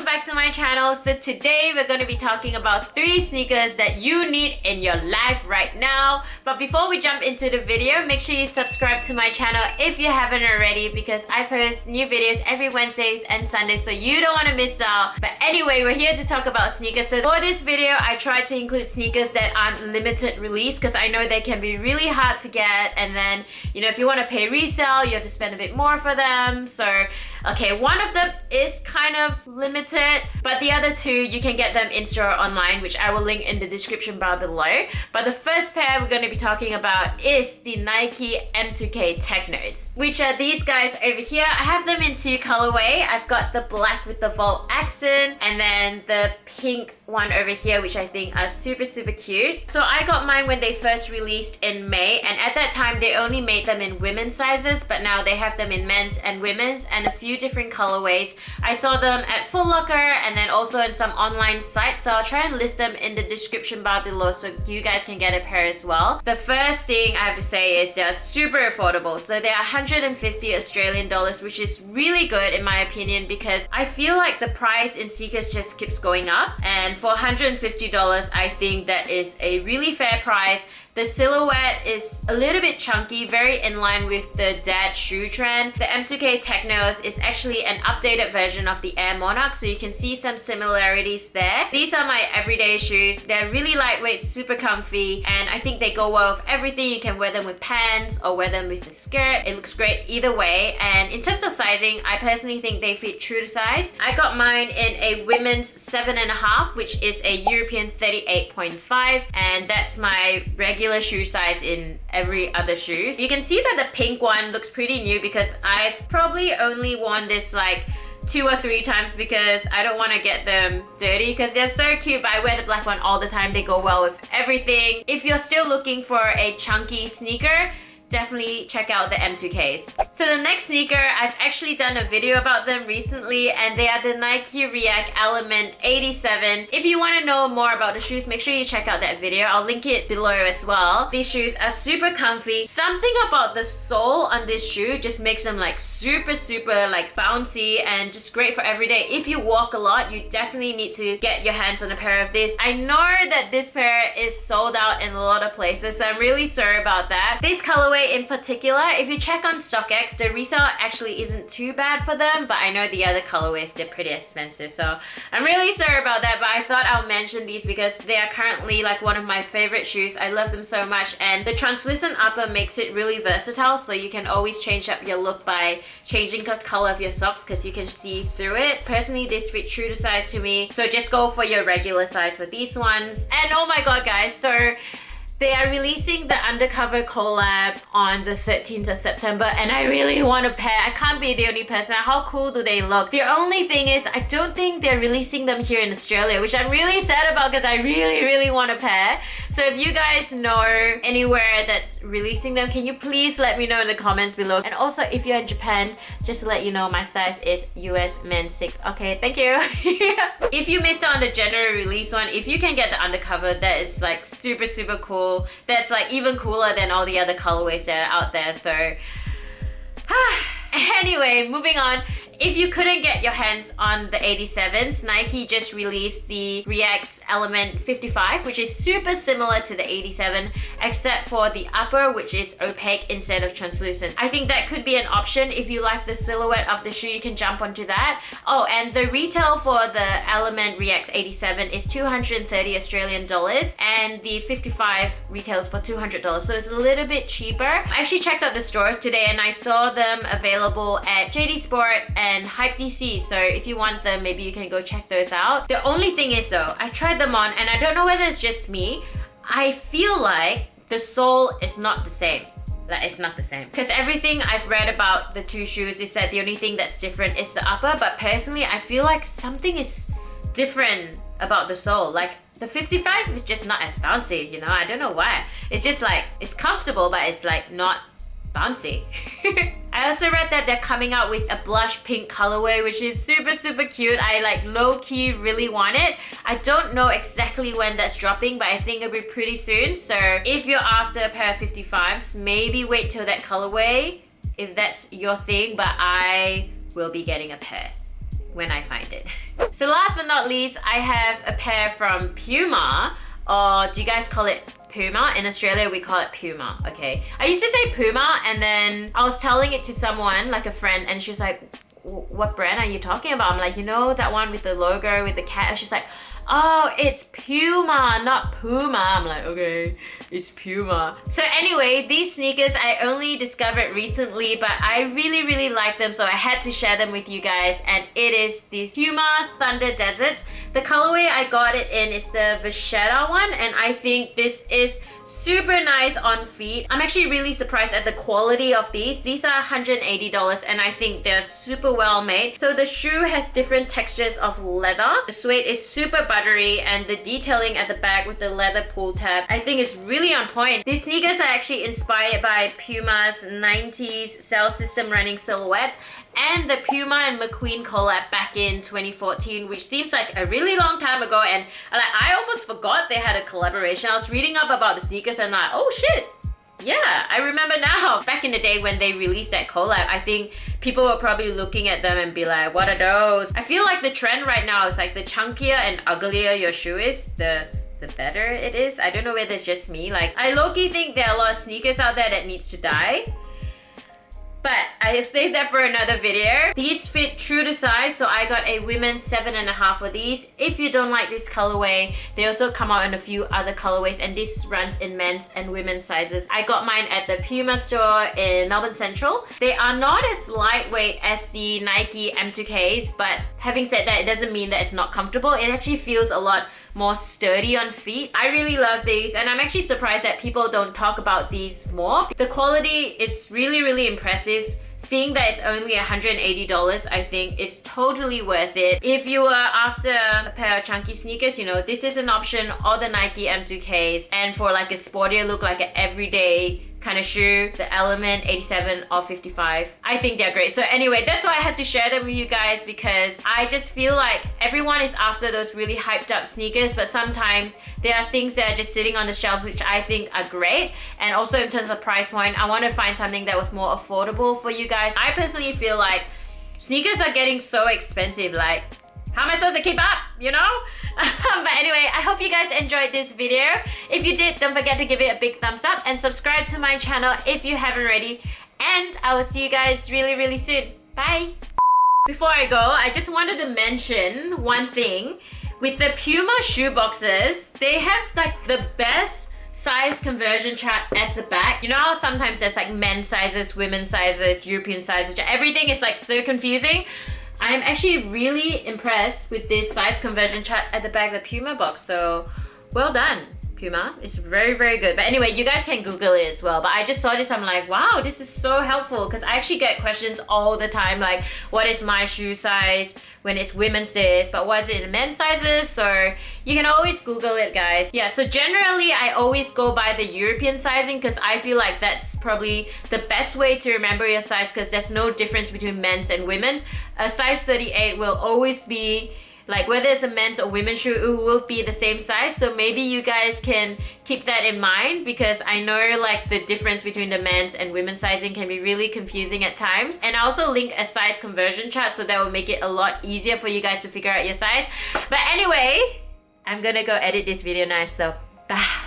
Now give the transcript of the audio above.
back to my channel. So today we're going to be talking about 3 sneakers that you need in your life right now. But before we jump into the video, make sure you subscribe to my channel if you haven't already, because I post new videos every Wednesdays and Sundays, so you don't want to miss out. But anyway, we're here to talk about sneakers. So for this video, I tried to include sneakers that aren't limited release because I know they can be really hard to get, and then, you know, if you want to pay resale, you have to spend a bit more for them. So okay, one of them is kind of limited, but the other 2 you can get them in store or online, which I will link in the description bar below. But the first pair we're going to be talking about is the Nike M2K Technos, which are these guys over here. I have them in 2 colorway. I've got the black with the vault accent, and then the pink one over here, which I think are super cute. So I got mine when they first released in May, and at that time they only made them in women's sizes, but now they have them in men's and women's and a few different colorways. I saw them at FOOTLOCKER and then also in some online sites, so I'll try and list them in the description bar below so you guys can get a pair as well. The first thing I have to say is they're super affordable. So they're 150 Australian dollars, which is really good in my opinion, because I feel like the price in sneakers just keeps going up, and for $150 I think that is a really fair price. The silhouette is a little bit chunky, very in line with the dad shoe trend. The M2K Technos is actually an updated version of the Air Monarch, so you can see some similarities there. These are my everyday shoes. They're really lightweight, super comfy, and I think they go well with everything. You can wear them with pants or wear them with a skirt. It looks great either way. And in terms of sizing, I personally think they fit true to size. I got mine in a women's 7.5, which is a European 38.5, and that's my regular shoe size in every other shoes. You can see that the pink one looks pretty new because I've probably only worn this like 2 or 3 times because I don't want to get them dirty because they're so cute, but I wear the black one all the time. They go well with everything. If you're still looking for a chunky sneaker, definitely check out the M2Ks. So the next sneaker, I've actually done a video about them recently, and they are the Nike React Element 87. If you want to know more about the shoes, make sure you check out that video. I'll link it below as well. These shoes are super comfy. Something about the sole on this shoe just makes them like super like bouncy and just great for every day. If you walk a lot, you definitely need to get your hands on a pair of this. I know that this pair is sold out in a lot of places, so I'm really sorry about that. This colorway in particular, if you check on StockX, the resale actually isn't too bad for them, but I know the other colorways, they're pretty expensive, so I'm really sorry about that. But I thought I'll mention these because they are currently like one of my favorite shoes. I love them so much, and the translucent upper makes it really versatile, so you can always change up your look by changing the color of your socks because you can see through it. Personally, this fit true to size to me, so just go for your regular size for these ones. And oh my god guys, so they are releasing the Undercover collab on the 13th of September, and I really want a pair. I can't be the only person. How cool do they look? The only thing is, I don't think they're releasing them here in Australia, which I'm really sad about because I really want a pair. So if you guys know anywhere that's releasing them, can you please let me know in the comments below? And also, if you're in Japan, just to let you know, my size is US men 6. Okay, thank you. If you missed out on the January release one, if you can get the Undercover, that is like super cool. That's like even cooler than all the other colorways that are out there. So anyway, moving on. If you couldn't get your hands on the 87s, Nike just released the React Element 55, which is super similar to the 87, except for the upper, which is opaque instead of translucent. I think that could be an option. If you like the silhouette of the shoe, you can jump onto that. Oh, and the retail for the Element React 87 is 230 Australian dollars, and the 55 retails for $200, so it's a little bit cheaper. I actually checked out the stores today and I saw them available at JD Sport and HypeDC, so if you want them, maybe you can go check those out. The only thing is though, I tried them on and I don't know whether it's just me, I feel like the sole is not the same. Like, it's not the same. Because everything I've read about the 2 shoes is that the only thing that's different is the upper, but personally I feel like something is different about the sole. Like the 55 is just not as bouncy, you know? I don't know why. It's just like, it's comfortable, but it's like not bouncy. I also read that they're coming out with a blush pink colorway, which is super cute. I like low-key really want it. I don't know exactly when that's dropping, but I think it'll be pretty soon. So if you're after a pair of 55s, maybe wait till that colorway if that's your thing, but I will be getting a pair when I find it. So last but not least, I have a pair from Puma, or do you guys call it Puma? In Australia, we call it Puma, okay? I used to say Puma, and then I was telling it to someone, like a friend, and she's like, what brand are you talking about? I'm like, you know, that one with the logo, with the cat? And she's like, oh, it's Puma, not Puma. I'm like, okay, it's Puma. So anyway, these sneakers I only discovered recently, but I really like them, so I had to share them with you guys. And it is the Puma Thunder Deserts. The colorway I got it in is the Vachetta one, and I think this is super nice on feet. I'm actually really surprised at the quality of these. These are $180, and I think they're super well made. So the shoe has different textures of leather. The suede is super buttery, and the detailing at the back with the leather pull tab I think is really on point. These sneakers are actually inspired by Puma's 90s cell system running silhouettes and the Puma and McQueen collab back in 2014, which seems like a really long time ago, and I almost forgot they had a collaboration. I was reading up about the sneakers and I'm like, oh shit, yeah, I remember now. Back in the day when they released that collab, I think people were probably looking at them and be like, what are those? I feel like the trend right now is like the chunkier and uglier your shoe is, the better it is. I don't know whether it's just me. Like, I low-key think there are a lot of sneakers out there that needs to die. But I saved that for another video. These fit true to size, so I got a women's 7.5 for these. If you don't like this colorway, they also come out in a few other colorways, and this runs in men's and women's sizes. I got mine at the Puma store in Melbourne Central. They are not as lightweight as the Nike M2Ks, but having said that, it doesn't mean that it's not comfortable. It actually feels a lot more sturdy on feet. I really love these, and I'm actually surprised that people don't talk about these more. The quality is really impressive. Seeing that it's only $180, I think is totally worth it. If you are after a pair of chunky sneakers, you know, this is an option, or the Nike M2Ks. And for like a sportier look, like an everyday kind of shoe, the Element 87 or 55, I think they're great. So anyway, that's why I had to share them with you guys, because I just feel like everyone is after those really hyped up sneakers, but sometimes there are things that are just sitting on the shelf which I think are great. And also in terms of price point, I want to find something that was more affordable for you guys. I personally feel like sneakers are getting so expensive, like how am I supposed to keep up, you know? But anyway, I hope you guys enjoyed this video. If you did, don't forget to give it a big thumbs up and subscribe to my channel if you haven't already. And I will see you guys really soon. Bye! Before I go, I just wanted to mention one thing. With the Puma shoe boxes, they have like the best size conversion chart at the back. You know how sometimes there's like men's sizes, women's sizes, European sizes, everything is like so confusing? I'm actually really impressed with this size conversion chart at the back of the Puma box, so well done, Puma. It's very good. But anyway, you guys can Google it as well. But I just saw this, I'm like, wow, this is so helpful, because I actually get questions all the time, like, what is my shoe size when it's women's this, but what is it in men's sizes? So you can always Google it, guys. Yeah, so generally I always go by the European sizing, because I feel like that's probably the best way to remember your size, because there's no difference between men's and women's. A size 38 will always be, like, whether it's a men's or women's shoe, it will be the same size. So maybe you guys can keep that in mind, because I know like the difference between the men's and women's sizing can be really confusing at times. And I also link a size conversion chart, so that will make it a lot easier for you guys to figure out your size. But anyway, I'm gonna go edit this video now, so bye.